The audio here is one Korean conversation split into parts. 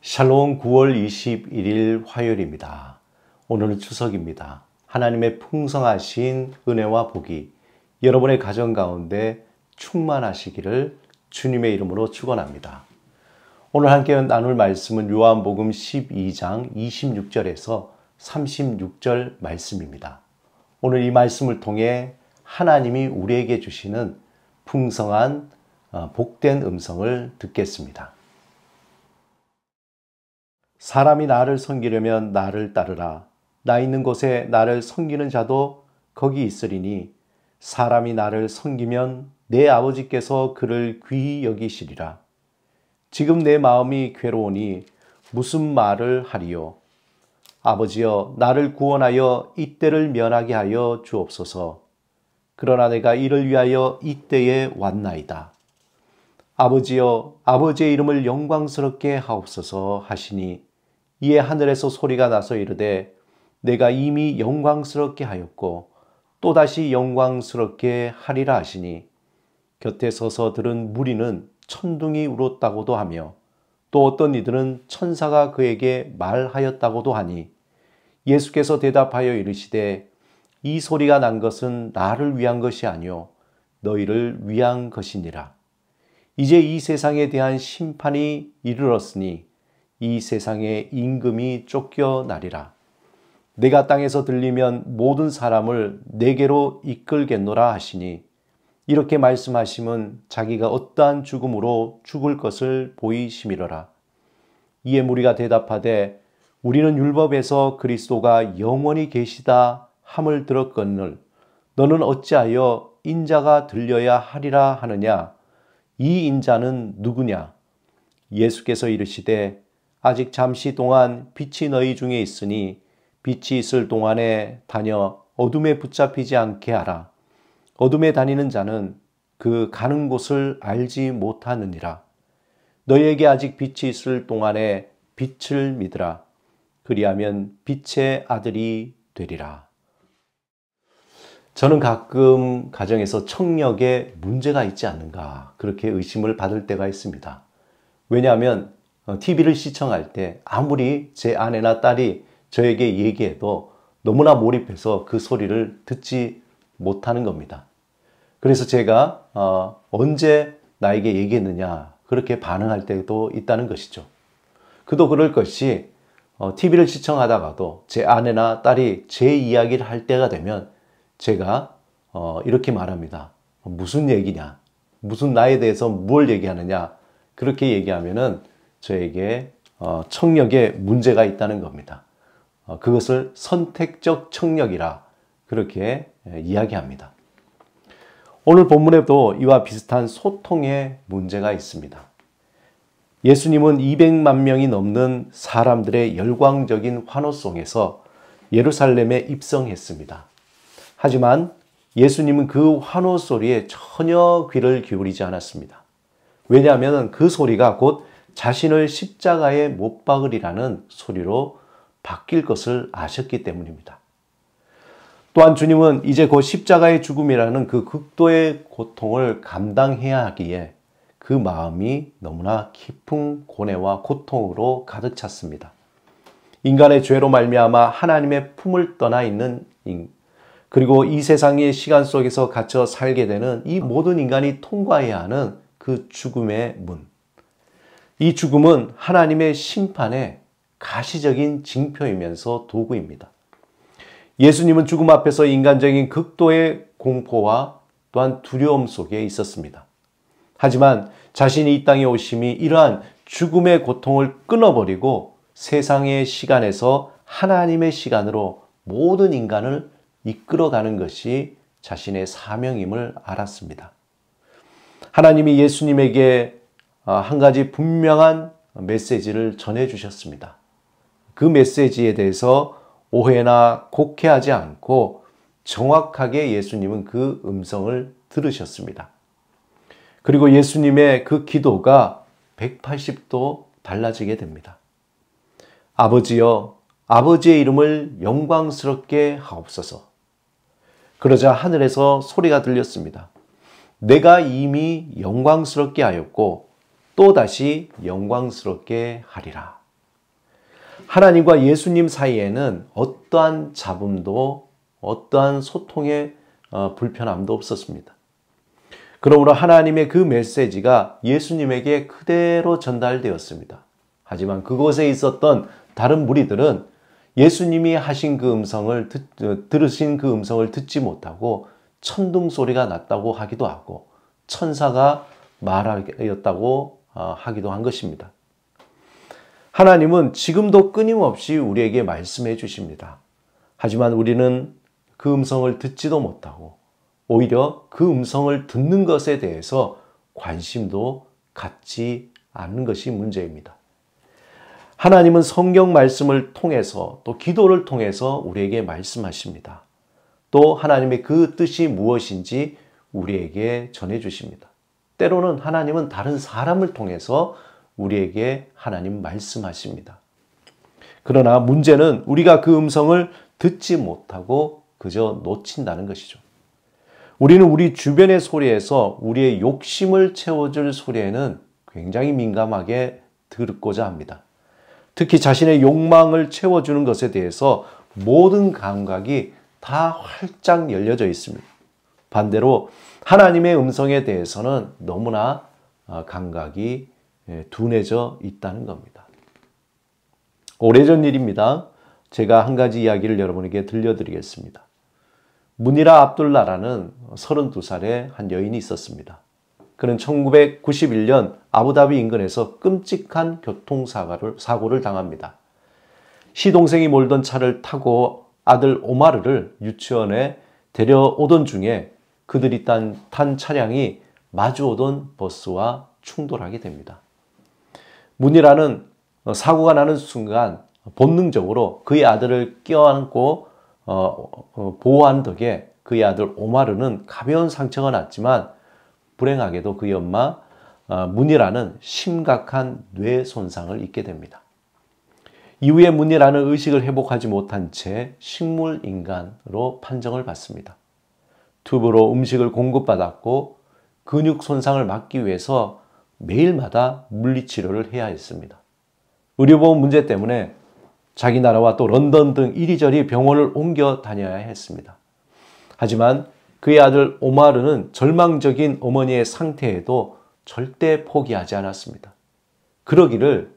샬롬 9월 21일 화요일입니다. 오늘은 추석입니다. 하나님의 풍성하신 은혜와 복이 여러분의 가정 가운데 충만하시기를 주님의 이름으로 축원합니다. 오늘 함께 나눌 말씀은 요한복음 12장 26절에서 36절 말씀입니다. 오늘 이 말씀을 통해 하나님이 우리에게 주시는 풍성한 복된 음성을 듣겠습니다. 사람이 나를 섬기려면 나를 따르라. 나 있는 곳에 나를 섬기는 자도 거기 있으리니 사람이 나를 섬기면 내 아버지께서 그를 귀히 여기시리라. 지금 내 마음이 괴로우니 무슨 말을 하리요? 아버지여, 나를 구원하여 이때를 면하게 하여 주옵소서. 그러나 내가 이를 위하여 이때에 왔나이다. 아버지여, 아버지의 이름을 영광스럽게 하옵소서 하시니 이에 하늘에서 소리가 나서 이르되 내가 이미 영광스럽게 하였고 또다시 영광스럽게 하리라 하시니 곁에 서서 들은 무리는 천둥이 울었다고도 하며 또 어떤 이들은 천사가 그에게 말하였다고도 하니 예수께서 대답하여 이르시되 이 소리가 난 것은 나를 위한 것이 아니요 너희를 위한 것이니라. 이제 이 세상에 대한 심판이 이르렀으니 이 세상의 임금이 쫓겨나리라. 내가 땅에서 들리면 모든 사람을 내게로 이끌겠노라 하시니 이렇게 말씀하심은 자기가 어떠한 죽음으로 죽을 것을 보이심이로라. 이에 무리가 대답하되 우리는 율법에서 그리스도가 영원히 계시다 함을 들었거늘 너는 어찌하여 인자가 들려야 하리라 하느냐? 이 인자는 누구냐? 예수께서 이르시되 아직 잠시 동안 빛이 너희 중에 있으니 빛이 있을 동안에 다녀 어둠에 붙잡히지 않게 하라. 어둠에 다니는 자는 그 가는 곳을 알지 못하느니라. 너희에게 아직 빛이 있을 동안에 빛을 믿으라. 그리하면 빛의 아들이 되리라. 저는 가끔 가정에서 청력에 문제가 있지 않는가 그렇게 의심을 받을 때가 있습니다. 왜냐하면 TV를 시청할 때 아무리 제 아내나 딸이 저에게 얘기해도 너무나 몰입해서 그 소리를 듣지 못하는 겁니다. 그래서 제가 언제 나에게 얘기했느냐 그렇게 반응할 때도 있다는 것이죠. 그도 그럴 것이 TV를 시청하다가도 제 아내나 딸이 제 이야기를 할 때가 되면 제가 이렇게 말합니다. 무슨 얘기냐? 무슨 나에 대해서 뭘 얘기하느냐? 그렇게 얘기하면은 저에게 청력에 문제가 있다는 겁니다. 그것을 선택적 청력이라 그렇게 이야기합니다. 오늘 본문에도 이와 비슷한 소통에 문제가 있습니다. 예수님은 200만 명이 넘는 사람들의 열광적인 환호송에서 예루살렘에 입성했습니다. 하지만 예수님은 그 환호 소리에 전혀 귀를 기울이지 않았습니다. 왜냐하면 그 소리가 곧 자신을 십자가에 못 박으리라는 소리로 바뀔 것을 아셨기 때문입니다. 또한 주님은 이제 곧 십자가의 죽음이라는 그 극도의 고통을 감당해야 하기에 그 마음이 너무나 깊은 고뇌와 고통으로 가득 찼습니다. 인간의 죄로 말미암아 하나님의 품을 떠나 있는 그리고 이 세상의 시간 속에서 갇혀 살게 되는 이 모든 인간이 통과해야 하는 그 죽음의 문. 이 죽음은 하나님의 심판의 가시적인 징표이면서 도구입니다. 예수님은 죽음 앞에서 인간적인 극도의 공포와 또한 두려움 속에 있었습니다. 하지만 자신이 이 땅에 오심이 이러한 죽음의 고통을 끊어버리고 세상의 시간에서 하나님의 시간으로 모든 인간을 이끌어가는 것이 자신의 사명임을 알았습니다. 하나님이 예수님에게 한 가지 분명한 메시지를 전해주셨습니다. 그 메시지에 대해서 오해나 곡해하지 않고 정확하게 예수님은 그 음성을 들으셨습니다. 그리고 예수님의 그 기도가 180도 달라지게 됩니다. 아버지여, 아버지의 이름을 영광스럽게 하옵소서. 그러자 하늘에서 소리가 들렸습니다. 내가 이미 영광스럽게 하였고 또다시 영광스럽게 하리라. 하나님과 예수님 사이에는 어떠한 잡음도 어떠한 소통의 불편함도 없었습니다. 그러므로 하나님의 그 메시지가 예수님에게 그대로 전달되었습니다. 하지만 그곳에 있었던 다른 무리들은 예수님이 하신 그 음성을 들으신 그 음성을 듣지 못하고 천둥 소리가 났다고 하기도 하고 천사가 말하였다고 하기도 한 것입니다. 하나님은 지금도 끊임없이 우리에게 말씀해 주십니다. 하지만 우리는 그 음성을 듣지도 못하고 오히려 그 음성을 듣는 것에 대해서 관심도 갖지 않는 것이 문제입니다. 하나님은 성경 말씀을 통해서 또 기도를 통해서 우리에게 말씀하십니다. 또 하나님의 그 뜻이 무엇인지 우리에게 전해주십니다. 때로는 하나님은 다른 사람을 통해서 우리에게 하나님 말씀하십니다. 그러나 문제는 우리가 그 음성을 듣지 못하고 그저 놓친다는 것이죠. 우리는 우리 주변의 소리에서 우리의 욕심을 채워줄 소리에는 굉장히 민감하게 듣고자 합니다. 특히 자신의 욕망을 채워주는 것에 대해서 모든 감각이 다 활짝 열려져 있습니다. 반대로 하나님의 음성에 대해서는 너무나 감각이 둔해져 있다는 겁니다. 오래전 일입니다. 제가 한 가지 이야기를 여러분에게 들려드리겠습니다. 무니라 압둘라라는 32살의 한 여인이 있었습니다. 그는 1991년 아부다비 인근에서 끔찍한 교통사고를 당합니다. 시동생이 몰던 차를 타고 아들 오마르를 유치원에 데려오던 중에 그들이 탄 차량이 마주오던 버스와 충돌하게 됩니다. 무니라는 사고가 나는 순간 본능적으로 그의 아들을 껴안고 보호한 덕에 그의 아들 오마르는 가벼운 상처가 났지만 불행하게도 그의 엄마 무니라는 심각한 뇌 손상을 입게 됩니다. 이후에 무니라는 의식을 회복하지 못한 채 식물인간으로 판정을 받습니다. 튜브로 음식을 공급받았고 근육 손상을 막기 위해서 매일마다 물리치료를 해야 했습니다. 의료보험 문제 때문에 자기 나라와 또 런던 등 이리저리 병원을 옮겨 다녀야 했습니다. 하지만 그의 아들 오마르는 절망적인 어머니의 상태에도 절대 포기하지 않았습니다. 그러기를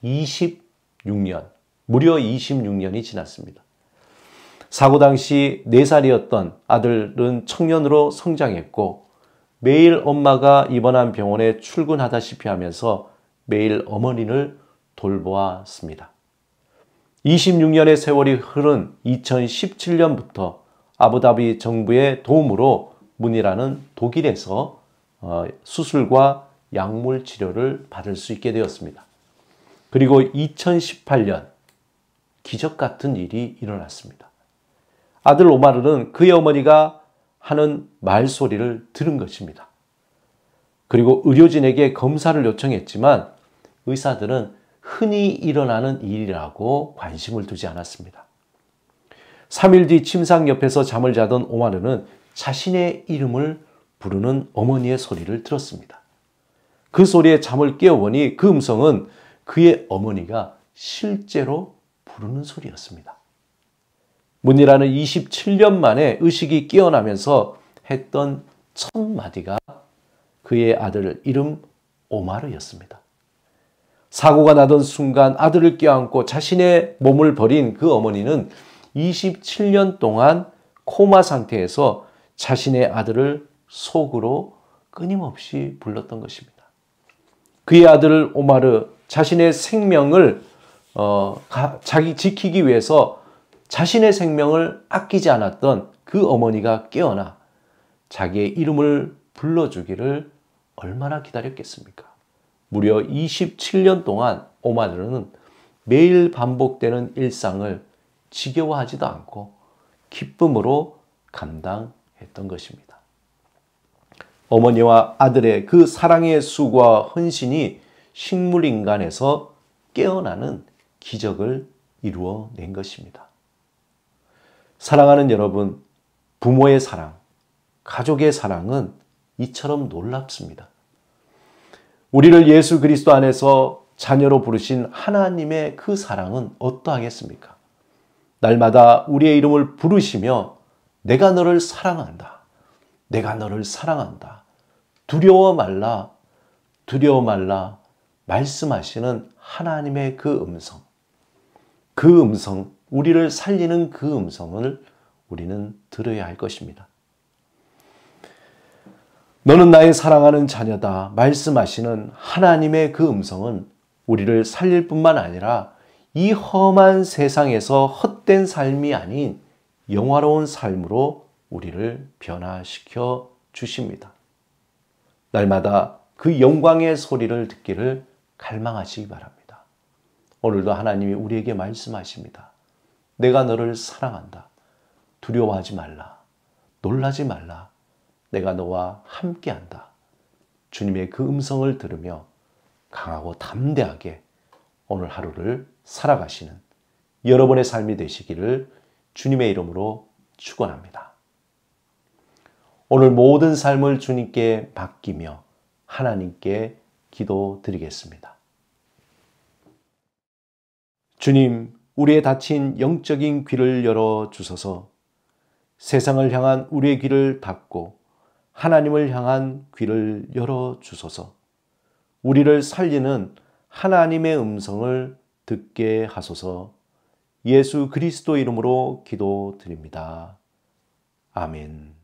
26년, 무려 26년이 지났습니다. 사고 당시 4살이었던 아들은 청년으로 성장했고 매일 엄마가 입원한 병원에 출근하다시피 하면서 매일 어머니를 돌보았습니다. 26년의 세월이 흐른 2017년부터 아부다비 정부의 도움으로 무니라는 독일에서 수술과 약물 치료를 받을 수 있게 되었습니다. 그리고 2018년 기적 같은 일이 일어났습니다. 아들 오마르는 그의 어머니가 하는 말소리를 들은 것입니다. 그리고 의료진에게 검사를 요청했지만 의사들은 흔히 일어나는 일이라고 관심을 두지 않았습니다. 3일 뒤 침상 옆에서 잠을 자던 오마르는 자신의 이름을 부르는 어머니의 소리를 들었습니다. 그 소리에 잠을 깨어보니 그 음성은 그의 어머니가 실제로 부르는 소리였습니다. 무니라는 27년 만에 의식이 깨어나면서 했던 첫 마디가 그의 아들 이름 오마르였습니다. 사고가 나던 순간 아들을 껴안고 자신의 몸을 버린 그 어머니는 27년 동안 코마 상태에서 자신의 아들을 속으로 끊임없이 불렀던 것입니다. 그의 아들 오마르, 자신의 생명을 지키기 위해서 자신의 생명을 아끼지 않았던 그 어머니가 깨어나 자기의 이름을 불러주기를 얼마나 기다렸겠습니까? 무려 27년 동안 오마르는 매일 반복되는 일상을 지겨워하지도 않고 기쁨으로 감당했던 것입니다. 어머니와 아들의 그 사랑의 수고와 헌신이 식물인간에서 깨어나는 기적을 이루어낸 것입니다. 사랑하는 여러분, 부모의 사랑, 가족의 사랑은 이처럼 놀랍습니다. 우리를 예수 그리스도 안에서 자녀로 부르신 하나님의 그 사랑은 어떠하겠습니까? 날마다 우리의 이름을 부르시며 내가 너를 사랑한다. 내가 너를 사랑한다. 두려워 말라. 두려워 말라. 말씀하시는 하나님의 그 음성, 우리를 살리는 그 음성을 우리는 들어야 할 것입니다. 너는 나의 사랑하는 자녀다. 말씀하시는 하나님의 그 음성은 우리를 살릴 뿐만 아니라 이 험한 세상에서 헛된 삶이 아닌 영화로운 삶으로 우리를 변화시켜 주십니다. 날마다 그 영광의 소리를 듣기를 갈망하시기 바랍니다. 오늘도 하나님이 우리에게 말씀하십니다. 내가 너를 사랑한다. 두려워하지 말라. 놀라지 말라. 내가 너와 함께한다. 주님의 그 음성을 들으며 강하고 담대하게 오늘 하루를 살아가시는 여러분의 삶이 되시기를 주님의 이름으로 축원합니다. 오늘 모든 삶을 주님께 맡기며 하나님께 기도드리겠습니다. 주님, 우리의 닫힌 영적인 귀를 열어주소서. 세상을 향한 우리의 귀를 닫고 하나님을 향한 귀를 열어주소서. 우리를 살리는 하나님의 음성을 듣게 하소서. 예수 그리스도 이름으로 기도드립니다. 아멘.